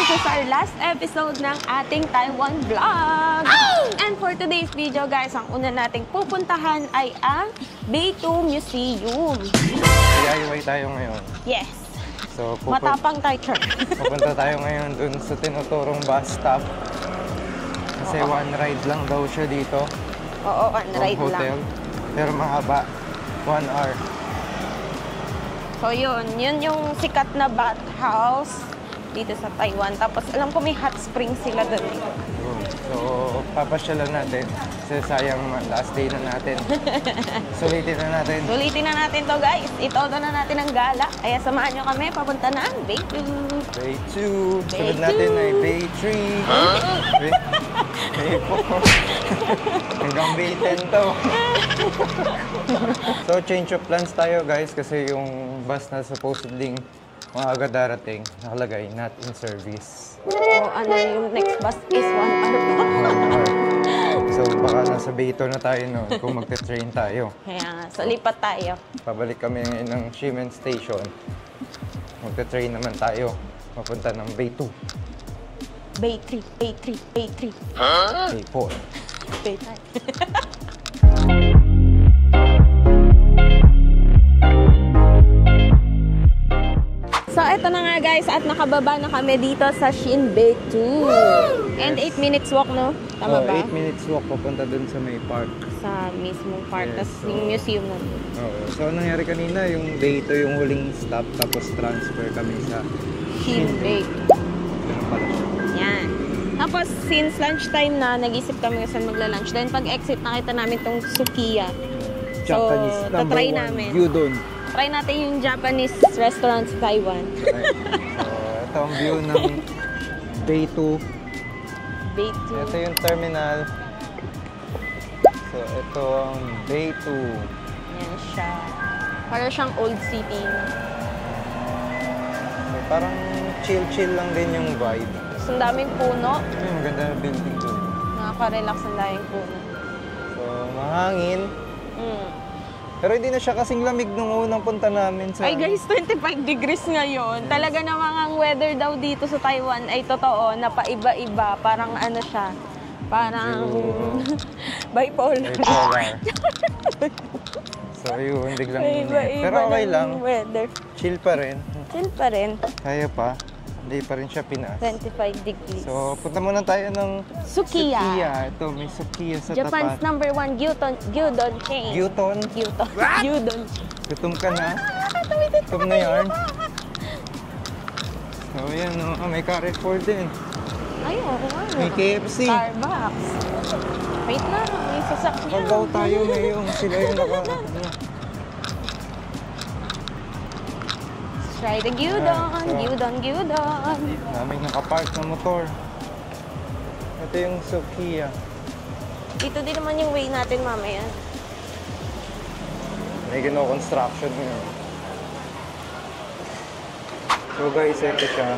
this is our last episode ng ating Taiwan vlog. And for today's video guys, ang una nating pupuntahan ay ang Beitou Museum. DIY tayo ngayon. Yes. So, Matapang tayo, Char. pupunta tayo ngayon dun sa tinuturong bus stop. Kasi one ride lang daw siya dito. Oo, one ride hotel. lang. Pero mahaba. 1 hour. So yun yung sikat na bathhouse dito sa Taiwan. Tapos alam ko may hot spring sila doon. So, papasyalan natin. Kasi sayang last day na natin. Sulitin na natin. Sulitin na natin to guys. Ito na natin ang gala. Kaya samahan nyo kami papunta na ang Beitou. Beitou. Sunod natin ay Bay 3. Bay 4. Hanggang Bay 10 to. So, change of plans tayo guys. Kasi yung bus na supposedly maaga darating, nakalagay, not in service. So, ano yung next bus is 1 hour pa. 1 hour. So, baka nasa Beitou na tayo no, kung magte-train tayo. Kaya nga, so lipat tayo. Pabalik kami ngayon ng Ximen Station. Magte-train naman tayo. Papunta ng Beitou. Bay 3, Bay 3, Bay 3. Bay 4. Bay 3. So, eto na nga guys, at nakababa na kami dito sa Beitou. And 8 minutes walk, no? Tama ba? 8 minutes walk papunta dun sa may park. Sa mismong park, Yes, tas so yung museum na dun. So, anong nangyari kanina, yung Beitou yung huling stop, tapos transfer kami sa Beitou. Ganun pala siya. Yan. Tapos, since lunchtime na, nag-isip kami kung saan magla-lunch. Then, pag-exit, nakita namin tong Sukiya. Japanese so, tatry #1 namin. gyudon. Try natin yung Japanese restaurant sa Taiwan. So, ito ang view ng Beitou. Beitou. Ito yung terminal. So, ito ang Beitou. Yan siya. Para siyang old city. So, parang chill-chill lang din yung vibe. So, ang daming puno. Ay, maganda na building doon. Nakaka-relax ang daming puno. So, mahangin. Mm. Pero hindi na siya kasing lamig nung unang punta namin sa... Ay guys, 25 degrees ngayon. Talaga namang ang weather daw dito sa Taiwan ay totoo, na paiba-iba. Parang ano siya, parang bipolar. Bipolar. So yun, biglang init. Pero okay lang. Weather. Chill pa rin. Chill pa rin. Kaya pa. Hindi pa rin siya Pinas. 25 degrees. So, punta muna tayo ng Sukiya. Ito, may Sukiya sa Japan's tapat. #1 gyudon chain. Gyuton? Gyudon. Gutom ka na? Gutom na yarn? So, yan o. May Carrefour din. Ay, oo nga. May KFC. Starbucks. Wait lang, may sasakyan. Pag-go tayo ngayon. Sila yung Try the gyudon, gyudon. Daming nakapark na motor. Ito yung Sukiya. Dito din naman yung way natin mamaya. May construction ngayon. So guys, ito siya.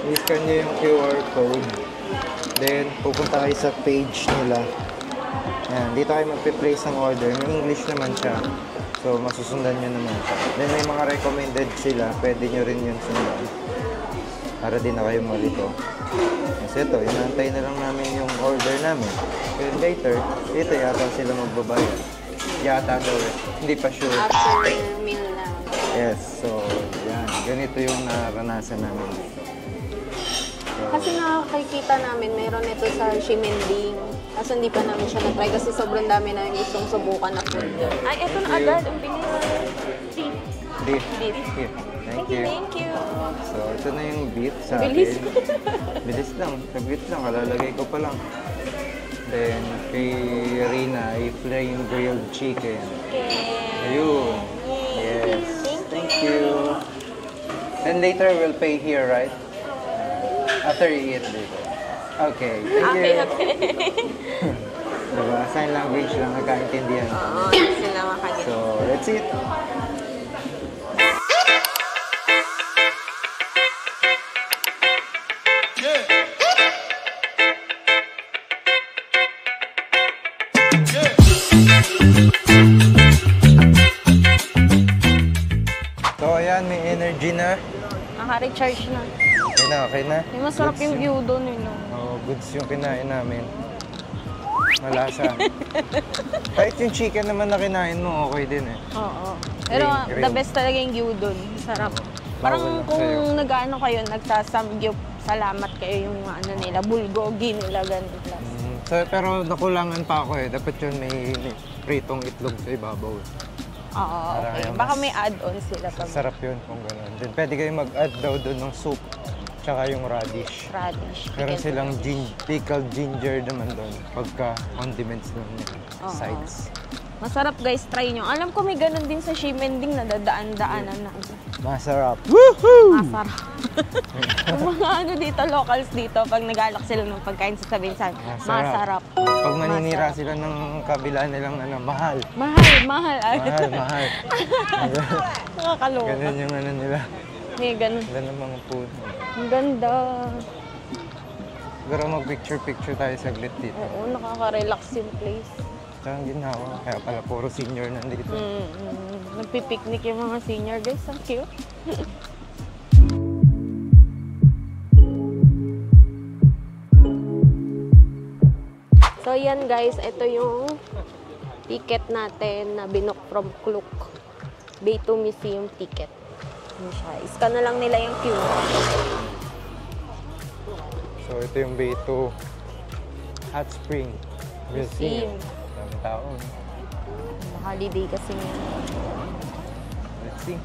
I-scan nyo yung QR code. Then, pupunta kayo sa page nila. Ayan, dito kayo magpe-place ng order. May English naman siya. So, masusundan nyo naman siya. Then, may mga recommended sila. Pwede nyo rin yun sundan. Para din na kayo malito. Kasi ito, inaantay na lang namin yung order namin. Then later, dito yata sila magbabayad. Yata daw eh. Hindi pa sure. After meal na. Yes, so yan. Ganito yung naranasan namin dito. So, Kasi nakakita namin, meron ito sa Ximending. Kaso hindi pa namin siya na-try kasi sobrang dami namin gustong subukan na food. Ay, ito na agad. Ang bilis. beef. Beef. Here. Thank you. Thank you. So, ito na yung beef sa Bilis. akin. Bilis lang. Saglit lang. Kalalagay ko pa lang. Then, kay Rina, ay plain grilled chicken. Okay. Ayun. Yes. Thank you. And later, we'll pay here, right? After you eat later. Okay. Thank you. Okay. Diba? Sign language lang. Nagkaintindihan. Oo, sila makagit. So, that's it. So, ayan, may energy na. Naka-recharge na. na, okay na. Yung masarap Goods yung view doon, eh, no? Oo, goods yung kinain namin. Malasa. Kahit yung chicken naman na kinain mo, okay din eh. Oo. Pero Grilled. the best talaga yung gyudon. Sarap. Parang Bawal lang kung sa'yo. nag-ano kayo, nagsasamgyup, salamat kayo yung ano nila, bulgogi nila, ganun plus. So, pero nakulangan pa ako eh. Dapat yun may pritong itlog sa ibabaw. Oo, Parang okay. yung Baka mas- may add-on sila pag Sarap yun kung gano'n. Then pwede kayo mag-add daw doon ng soup. Tsaka yung radish. radish. Meron chicken silang radish. pickled ginger naman doon. Pagka condiments lang nila. Oo. Sides. Masarap guys, try nyo. Alam ko may ganun din sa Shimending na dadaan-daanan na. Masarap. Masarap. Yung mga ano dito, locals dito, pag nag-alak sila ng pagkain, sasabihin sa masarap. Pag maninira Masarap. sila ng kabila nilang ano, mahal. Mahal, mahal. Mahal, mahal. Nakakaloka. Ganun yung ano nila. May ganun. Ganun ang mga food. Ang ganda. Siguro mag-picture-picture tayo saglit dito. Oo, nakaka-relax yung place. Tsaka ang ginawa. Kaya pala puro senior nandito. Nagpipiknik yung mga senior guys. Ang cute. So yan guys, ito yung ticket natin na binook from Klook. Bay to Museum ticket. Ano siya? Scan na lang nila yung QR. So ito yung Bay to Hot Spring Museum. Daming tao. Holiday kasi ngayon. Let's see.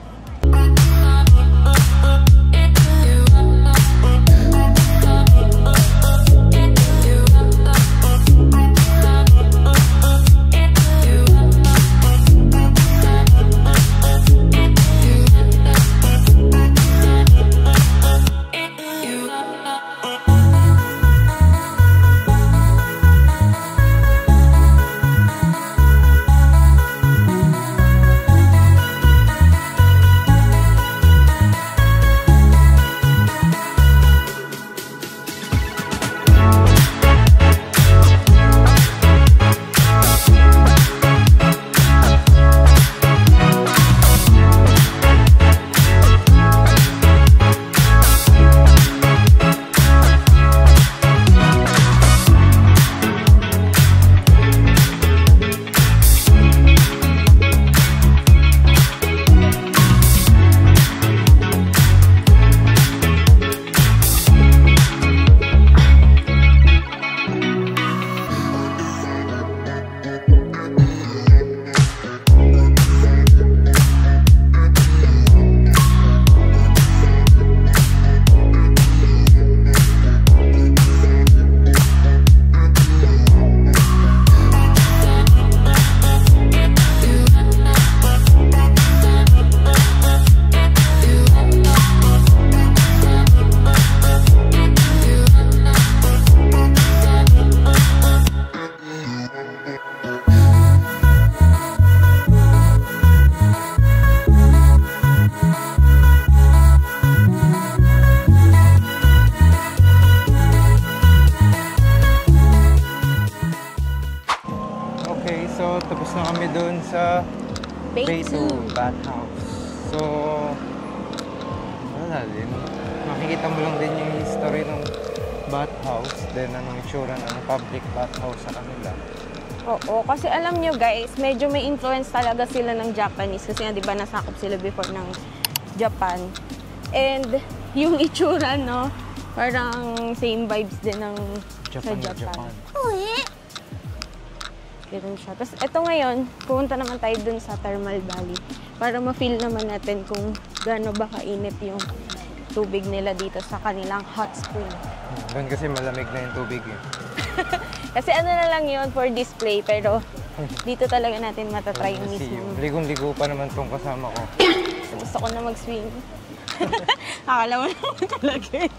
Okay, so tapos na kami doon sa Bay 2 Bathhouse. So, wala din. Makikita mo lang din yung history ng bathhouse, then anong itsura ng public bathhouse sa kanila. Oo, kasi alam nyo guys, medyo may influence talaga sila ng Japanese kasi nga di ba nasakop sila before ng Japan. And yung itsura, no, parang same vibes din ng sa Japan. Ganun siya. Tapos ito ngayon, pumunta naman tayo dun sa Thermal Valley para ma-feel naman natin kung gaano ba kainit yung tubig nila dito sa kanilang hot spring. Doon kasi malamig na yung tubig eh. Kasi ano na lang yun for display, pero dito talaga natin matatry yung mismo. Ligong-ligo pa naman tong kasama ko. Gusto ko na mag-swim. Akala mo naman talaga eh.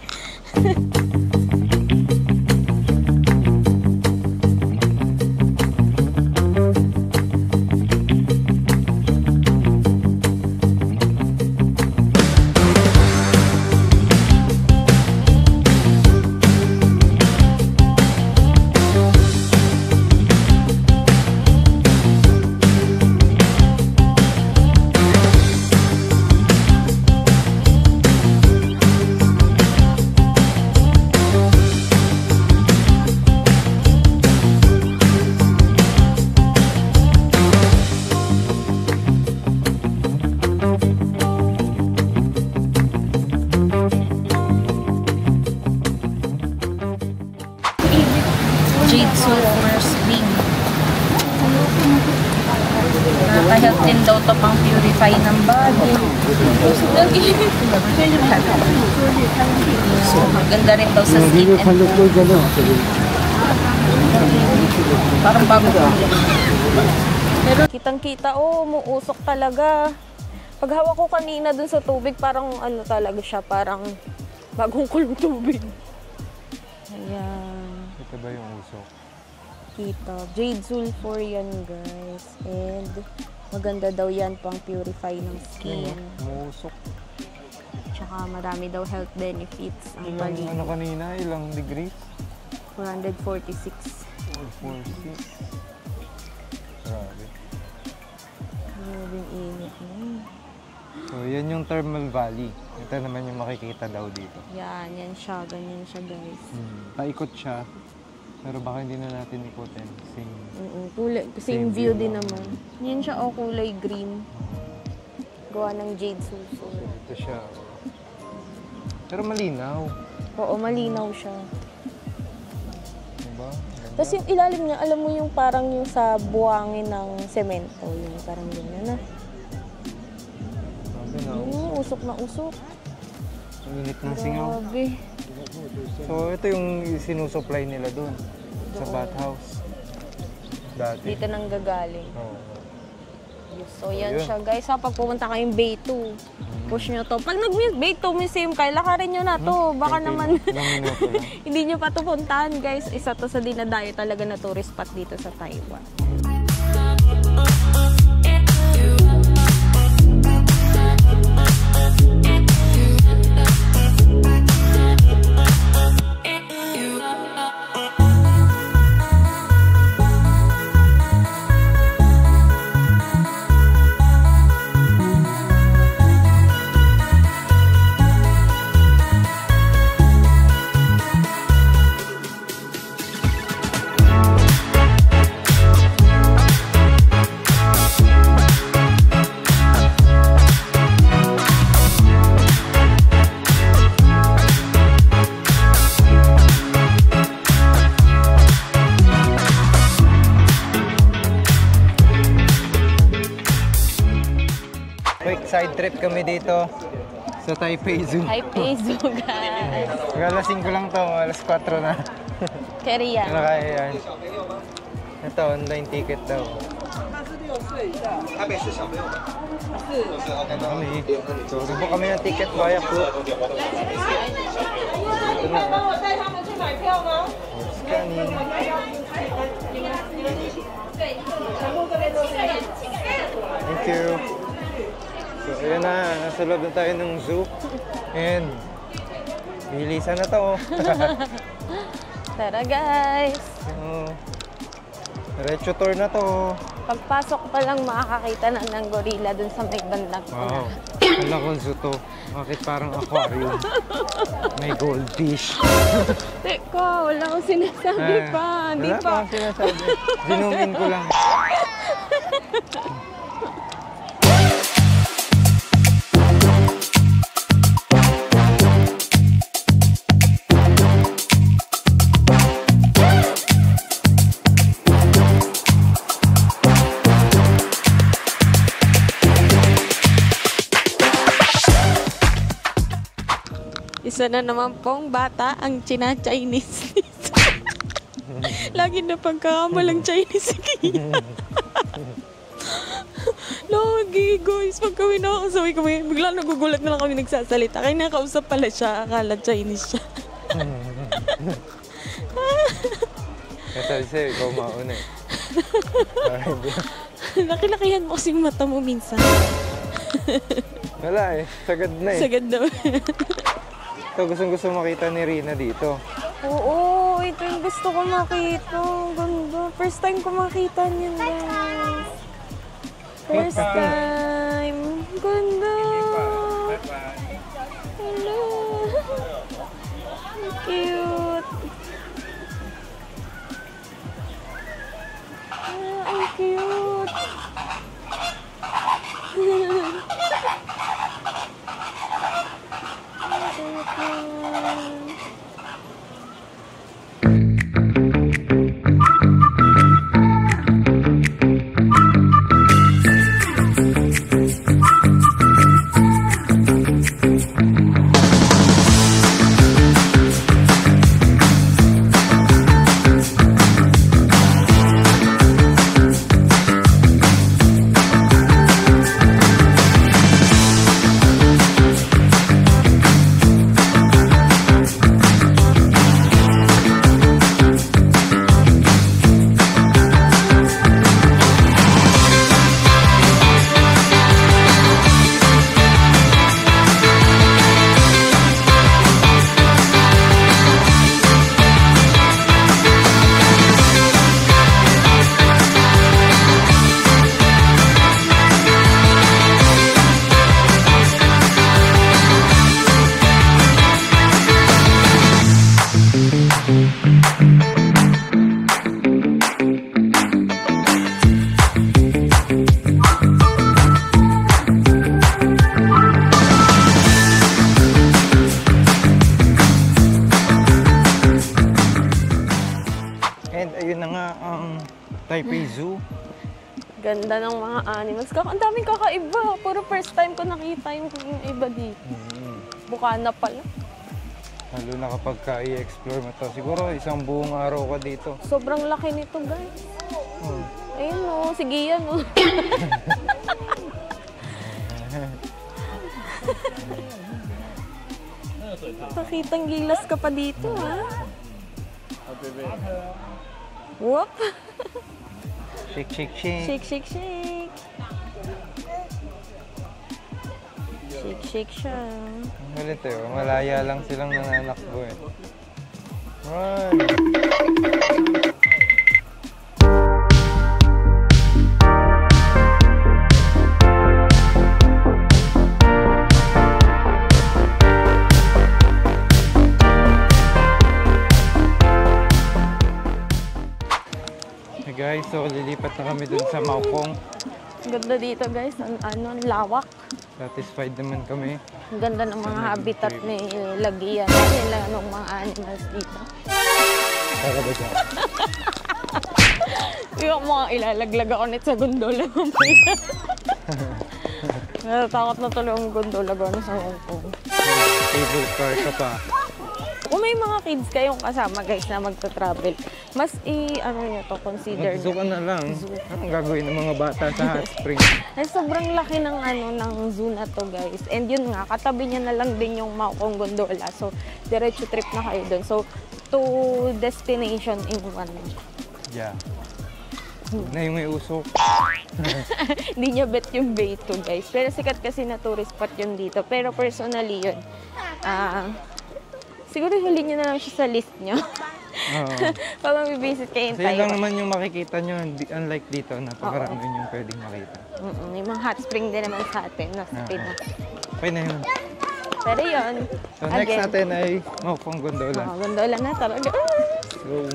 Jade Sulfur Sling. Nakaka-help din daw to pang purify ng body. Maganda rin daw sa skin and parang bago ko. Pero kitang-kita, umuusok talaga. Pag hawak ko kanina dun sa tubig, parang ano talaga siya, parang bagong kulong tubig. Ayan. Ito ba yung usok? Kita. Jade Sulfur yan, guys. And maganda daw yan pang purify ng skin. Umuusok. Tsaka marami daw health benefits ang paligid. Ano kanina? Ilang degrees? 446. 446. Grabe. Grabe yung init mo. So, yan yung Thermal Valley. Ito naman yung makikita daw dito. Yan siya. Ganyan siya, guys. Paikot siya. Pero baka hindi na natin ikutin. Kulay. Same view din naman. Yan siya, kulay green. Gawa ng Jade Sulfur. Ito siya. Pero malinaw. Oo, malinaw siya. Diba? Tapos yung ilalim niya, alam mo yung parang yung sa buwangin ng semento. Yung parang ganyan na. Usok na usok. Ang init ng singaw. Grabe. So, ito yung sinusupply nila dun. Sa bathhouse. Dati. Dito nang gagaling. Oo. So, yan siya, guys. Pag pumunta kayong Bay 2, push nyo to. Pag nag-Bay 2 Museum kayo, lakarin nyo na to. Baka naman hindi nyo pa to puntahan, guys. Isa to sa dinadayo talaga na tourist spot dito sa Taiwan. Quick side trip kami dito sa Taipei Zoo. Taipei Zoo, guys. Galasing ko lang to, alas 4 na. Carry yan. Ano kaya yan? Ito, online ticket daw. Ano kami? So, book kami ng ticket via Klook. Ito na. Scanning. Thank you. So, ayan na. Nasa loob na tayo ng zoo. And, bilisan na to. Tara, guys. So, diretso tour na to. Pagpasok pa lang makakakita na ng gorilla dun sa may bandang. Wow. Wala ko zoo to. Bakit parang aquarium? May goldfish. Teka, wala akong sinasabi pa. Hindi wala pa. akong sinasabi. Zinumin ko lang. Isa na naman pong bata ang China-Chinese. Lagi na pagkakamalang Chinese. Lagi, guys. Pag kami nakakasaway kami, bigla nagugulat na lang kami nagsasalita. Kaya nakausap pala siya, akala Chinese siya. Kasi sa'yo, ikaw mauna eh. Laki-lakihan mo kasing mata mo minsan. Wala eh. Sagad na eh. Sagad daw. Ito, gustong-gusto makita ni Rina dito. Oo, ito yung gusto ko makita. Ganda. First time ko makita niyan, guys. First time. Ganda. Hello. Cute. Ang cute. ayun na nga ang Taipei Zoo. Ganda ng mga animals. Ang daming kakaiba. Puro first time ko nakita yung iba dito. Bukana pala. Lalo na kapag i-explore mo to. Siguro isang buong araw ka dito. Sobrang laki nito, guys. Ayun o, sige yan o. Pakitang gilas ka pa dito, ha? Whoop! Shake, shake, shake. Shake, shake, shake. Shake, shake siya. Galit eh. Malaya lang silang nananakbo eh. Run! Guys, so lilipat na kami dun sa Maokong. Ganda dito, guys. Ang lawak. Satisfied naman kami. Ang ganda ng mga habitat ni Lagian nila ng mga animals dito. Saka ba dyan? Yung mga ilalaglag ako nito sa gondola. Natatakot na tuloy ang gondola gano'n sa Hong Kong. Cable car ka pa. Kung may mga kids kayong kasama, guys, na magta-travel, mas nyo to, consider. Mag-zoo ka na lang. Anong gagawin ng mga bata sa hot spring? Ay, sobrang laki ng ng zoo na to, guys. And yun nga, katabi niya na lang din yung Maokong gondola. So, diretso trip na kayo dun. So, 2 destination in one. Yeah. Na yung may usok. Hindi niya bet yung bay to, guys. Pero sikat kasi na tourist spot yun dito. Pero personally yun, siguro huli nyo na lang siya sa list nyo. Pag mag-visit kayo in Taiwan. Kasi lang naman yung makikita nyo, unlike dito, napakarami yung pwedeng makita. May mga hot spring din naman sa atin, no, sa Pinas. Okay na yun. Pero yun, so next natin ay Maokong gondola. Gondola na talaga. So,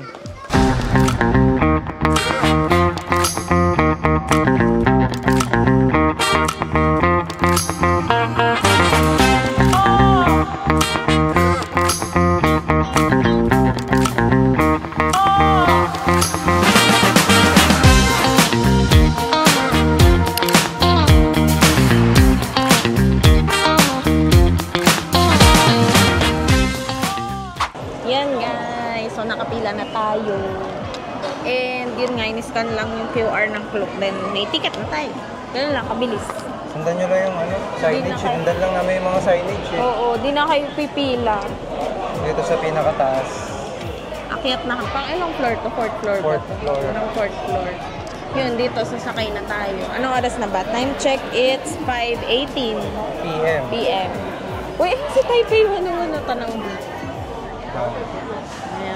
nakapila na tayo. And yun nga, in-scan lang yung QR ng clock. Then may ticket na tayo. Ganun lang, kabilis. Sundan nyo lang yung signage. Sundan lang namin yung mga signage eh. Oo, di na kayo pipila. Dito sa pinakataas. Akyat na. Pang ilang floor to? 4th floor. Fourth floor. Anong 4th floor? Yun, dito sasakay na tayo. Anong oras na ba? Time check, it's 5:18 PM. Uy, si Taipei, ano tanong dito?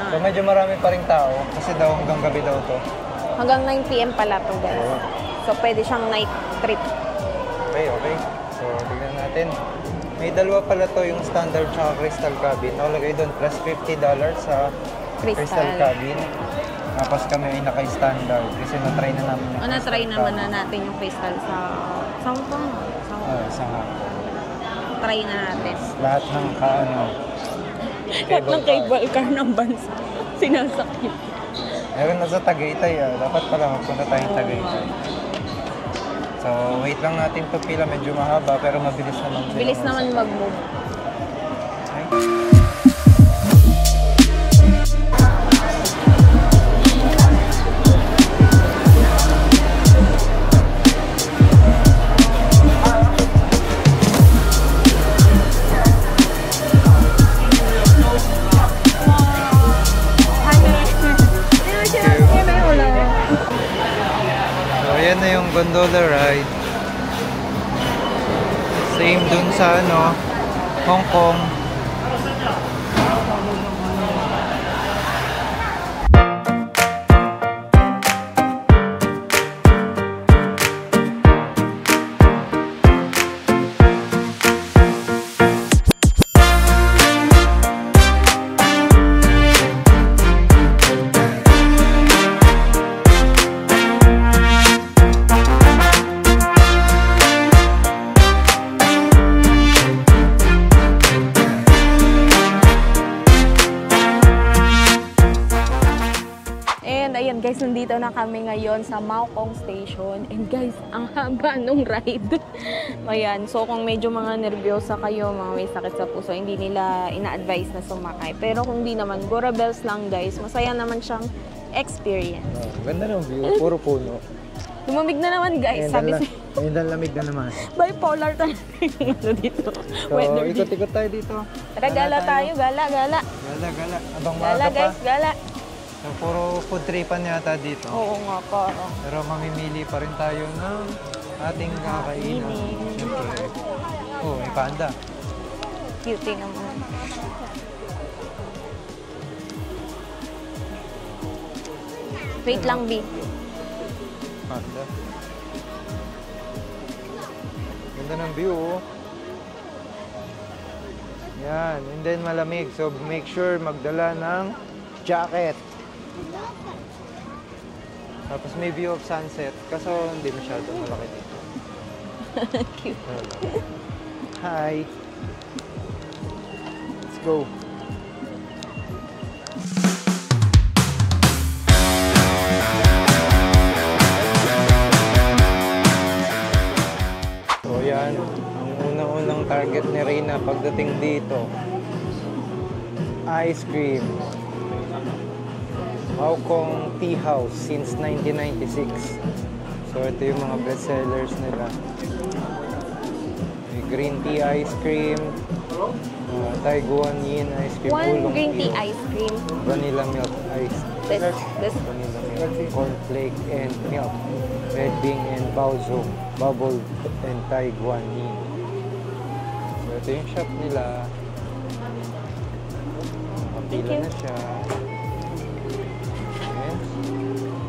So medyo marami pa rin tao kasi daw hanggang gabi daw to. Hanggang 9 PM pala to, guys. So pwede siyang night trip. Okay. So tignan natin. May dalawa pala to, yung standard tsaka crystal cabin. Nakalagay doon plus $50 sa crystal cabin. Tapos kami ay naka-standard kasi na-try na namin yung na-try naman na natin yung crystal sa Hong Kong. Sa Hong Kong. Try na natin. Lahat ng lahat ng cable car ng bansa sinasakit. Meron na sa Tagaytay. Dapat pala magpunta tayong Tagaytay. So, wait lang natin to pila. Medyo mahaba pero mabilis naman. Bilis naman mag-move. Okay. Ayan na yung gondola ride. Same dun sa Hong Kong. ayun guys, nandito na kami ngayon sa Maokong Station. And guys, ang haba nung ride. Ayan, so kung medyo mga nervyosa kayo, mga may sakit sa puso, hindi nila ina-advise na sumakay. Pero kung di naman, Gora Bells lang guys, masaya naman siyang experience. Ganda ng view, puro puno. Lumamig na naman guys, sabi si... Ayun lang, lamig na naman. Bipolar talaga yung dito. So, ikot-ikot tayo dito. Tara, gala tayo, gala. Gala. Abang Gala maaga guys, pa. gala. So, puro food tripan yata dito. Oo nga, parang. Pero mamimili pa rin tayo ng ating kakainan. Siyempre. Oh, may panda. Cutie naman. Wait lang, B. Panda. Ganda ng view, oh. Yan, and then malamig. So, make sure magdala ng jacket. Tapos may view of sunset. Kaso hindi masyado malaki dito. Cute. Hi! Let's go! So yan, ang unang-unang target ni Reyna pagdating dito. Ice cream. Maokong Tea House since 1996. So ito yung mga best sellers nila. May green tea ice cream, Thai Guanyin ice cream, One green tea ice cream. vanilla milk ice, This. vanilla milk, cornflake and milk, red bean and baozo, bubble and Thai Guanyin. So ito yung shop nila. Kapila na siya. Okay.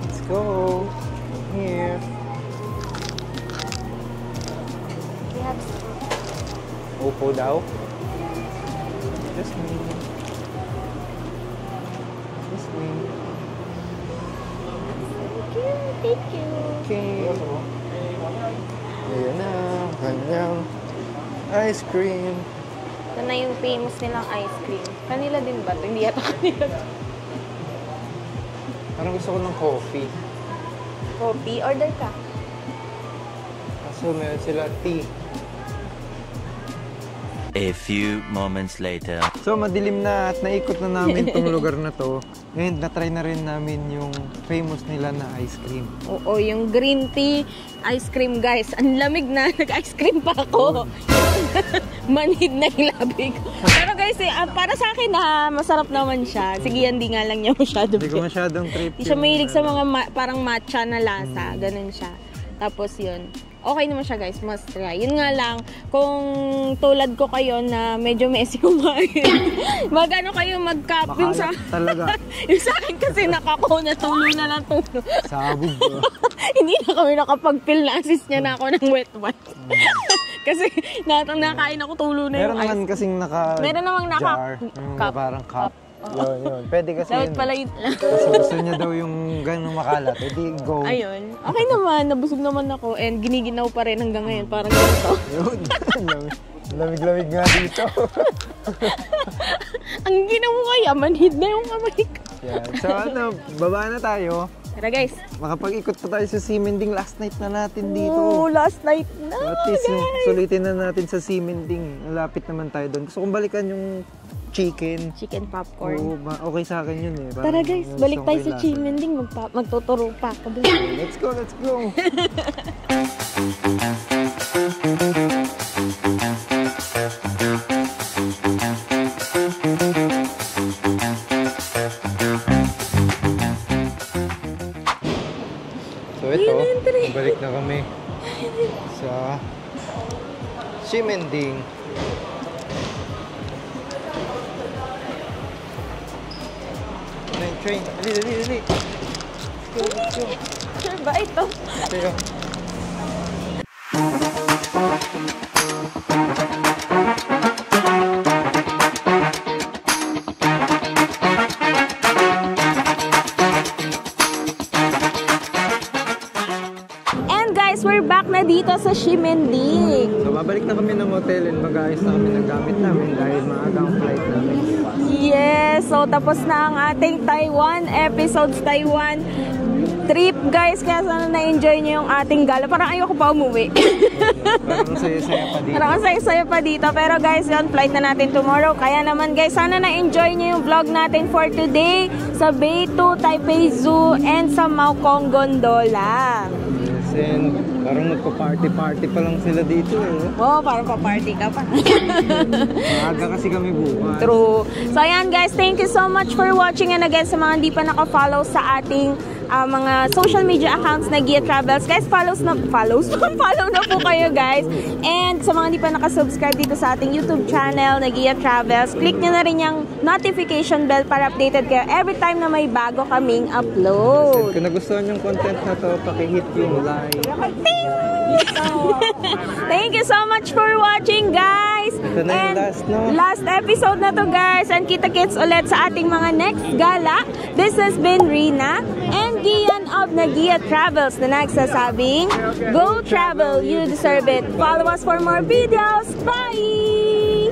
Let's go. Here. Upo daw. Just me. Just me. Thank you. Okay. Ayan na. Kanyang ice cream. Ito na yung famous nilang ice cream. Kanila din ba ito? Hindi yata kanila. Parang gusto ko ng coffee. Coffee, order ka. Kaso meron sila tea. A few moments later. So madilim na at naikot na namin tong lugar na to. And natry na rin namin yung famous nila na ice cream. Oo, yung green tea ice cream guys. Ang lamig na. Nag-ice cream pa ako. Manhid na yung labi ko. Pero guys, para sa akin masarap naman siya. Sige, hindi nga lang niya masyado. Hindi ko masyadong trip. Hindi siya mahilig sa mga parang matcha na lasa. Ganun siya. Tapos yun. Okay naman siya guys, must try. Yun nga lang, kung tulad ko kayo na medyo messy kumain, magano kayo mag-cupping sa... talaga. Yung sa akin kasi nakako na tulo na lang tulo. Sabog ko. Hindi na kami nakapag-fill na assist niya na ako ng wet wipes. Kasi nakain ako tulo na Meron yung ice. naman kasing Meron namang jar. Yung cup. parang cup. Yun. Pwede kasi Dapat yun. pala yun lang. Kasi gusto niya daw yung ganun makalat. Edi go. Ayun. Okay naman, nabusog naman ako and giniginaw pa rin hanggang ngayon. Parang ganito. Yun. Lamig-lamig nga dito. Ang ginawa mo kaya, manhid na yung kamay ko. Yan. So ano, baba na tayo. Tara guys. Makapag-ikot pa tayo sa Simending. Last night na natin dito. Oh, last night na, At least guys. sulitin na natin sa Simending. Malapit naman tayo doon. Gusto kong balikan yung chicken. Chicken popcorn. Oo, okay sa akin yun eh. Tara guys, Parang balik tayo sa kailangan. Chimending. Magtuturo pa. Let's go, let's go. So ito, balik na kami sa Simending. Train. Dali. Let's go. Sure ba ito? Tayo. And guys, we're back na dito dito sa Shimendik. So, babalik na kami ng hotel and mag-ayos na kami ng gamit namin dahil maaga ang flight namin. Yes! So, tapos na ang ating Taiwan episodes, Taiwan trip, guys. Kaya sana na-enjoy nyo yung ating gala. Parang ayoko pa umuwi. Parang saya-saya pa dito. Parang saya-saya pa dito. Pero guys, yun, flight na natin tomorrow. Kaya naman guys, sana na-enjoy nyo yung vlog natin for today sa Beitou, Taipei Zoo, and sa Maokong Gondola. Yes, and parang nagpa-party-party pa lang sila dito. Oh, parang pa-party ka pa. Maaga kasi kami bukas. True. So ayan guys, thank you so much for watching. And again, sa mga hindi pa naka-follow sa ating mga social media accounts na Gia Travels, guys, follow na po kayo guys. And sa mga hindi pa nakasubscribe dito sa ating YouTube channel na Gia Travels, click nyo na rin yung notification bell para updated kayo every time na may bago kaming upload. Kung nagustuhan yung content na to, pakihit yung like. Thank you so much for watching guys. Ito na yung last, no? Last episode na to guys. And kita-kits ulit sa ating mga next gala. This has been Rina and Gian of Gia Travels na nagsasabing, go travel, you deserve it. Follow us for more videos. Bye!